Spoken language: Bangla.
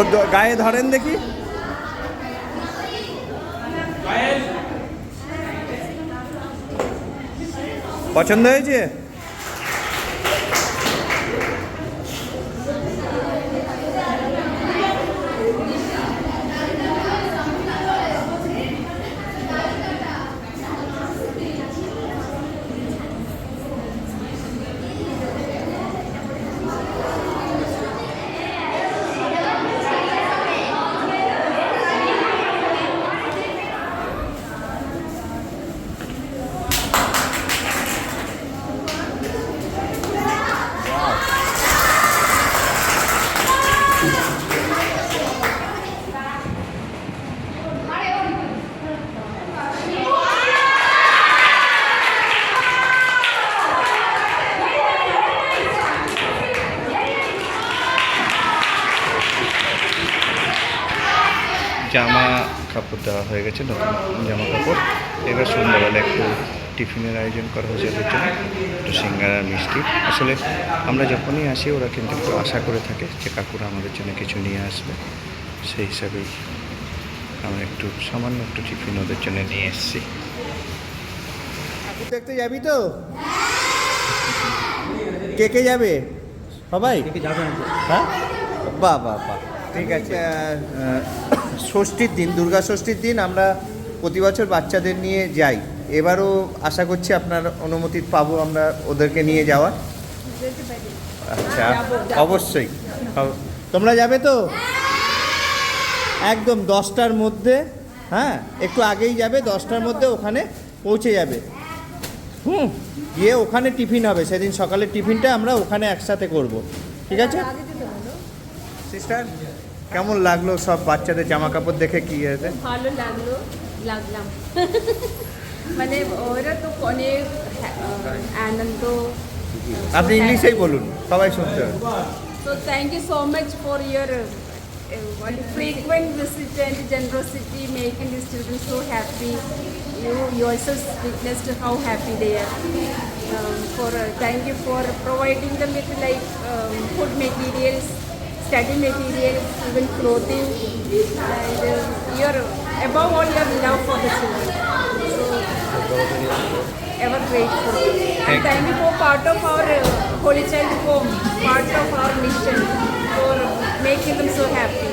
ওর গায়ে ধরেন দেখি। পছন্দ হয়েছে? জামা কাপড় দেওয়া হয়ে গেছে, নতুন জামা কাপড়। এবার সন্ধ্যাবেলা একটু টিফিনের আয়োজন করা হয়েছে ওদের জন্য, একটু সিঙ্গারা মিষ্টি। আসলে আমরা যখনই আসি ওরা কিন্তু একটু আশা করে থাকে যে কাকুরা আমাদের জন্য কিছু নিয়ে আসবে, সেই হিসাবেই আমরা একটু সামান্য একটু টিফিন ওদের জন্য নিয়ে এসেছি। ঠাকুর দেখতে যাবি তো? কে কে যাবে? সবাই হ্যাঁ, বাহ বাহ বাহ, ঠিক আছে। ষষ্ঠীর দিন, দুর্গা ষষ্ঠীর দিন আমরা প্রতি বছর বাচ্চাদের নিয়ে যাই। এবারও আশা করছি আপনার অনুমতি পাবো আমরা ওদেরকে নিয়ে যাওয়ার। আচ্ছা, অবশ্যই। তোমরা যাবে তো? একদম 10টার মধ্যে, হ্যাঁ একটু আগেই যাবে, 10টার মধ্যে ওখানে পৌঁছে যাবে। গিয়ে ওখানে টিফিন হবে, সেদিন সকালের টিফিনটা আমরা ওখানে একসাথে করব, ঠিক আছে? সিস্টার, কেমন লাগলো সব বাচ্চাদের জামা কাপড় দেখে? কি হয়েছে? ভালো লাগলাম মানে ওরা তো অনেক আনন্দ। আপনি ইংলিশেই বলুন, সবাই শুনতে হবে। So thank you so much for your frequent visit and generosity, making these children so happy. You yourselves witnessed how happy they are. Thank you for providing them with like food materials, study materials, even clothing, and your above all your love for the children. So ever grateful. And thank you for part of our Holy Child Home, part of our mission for making them so happy.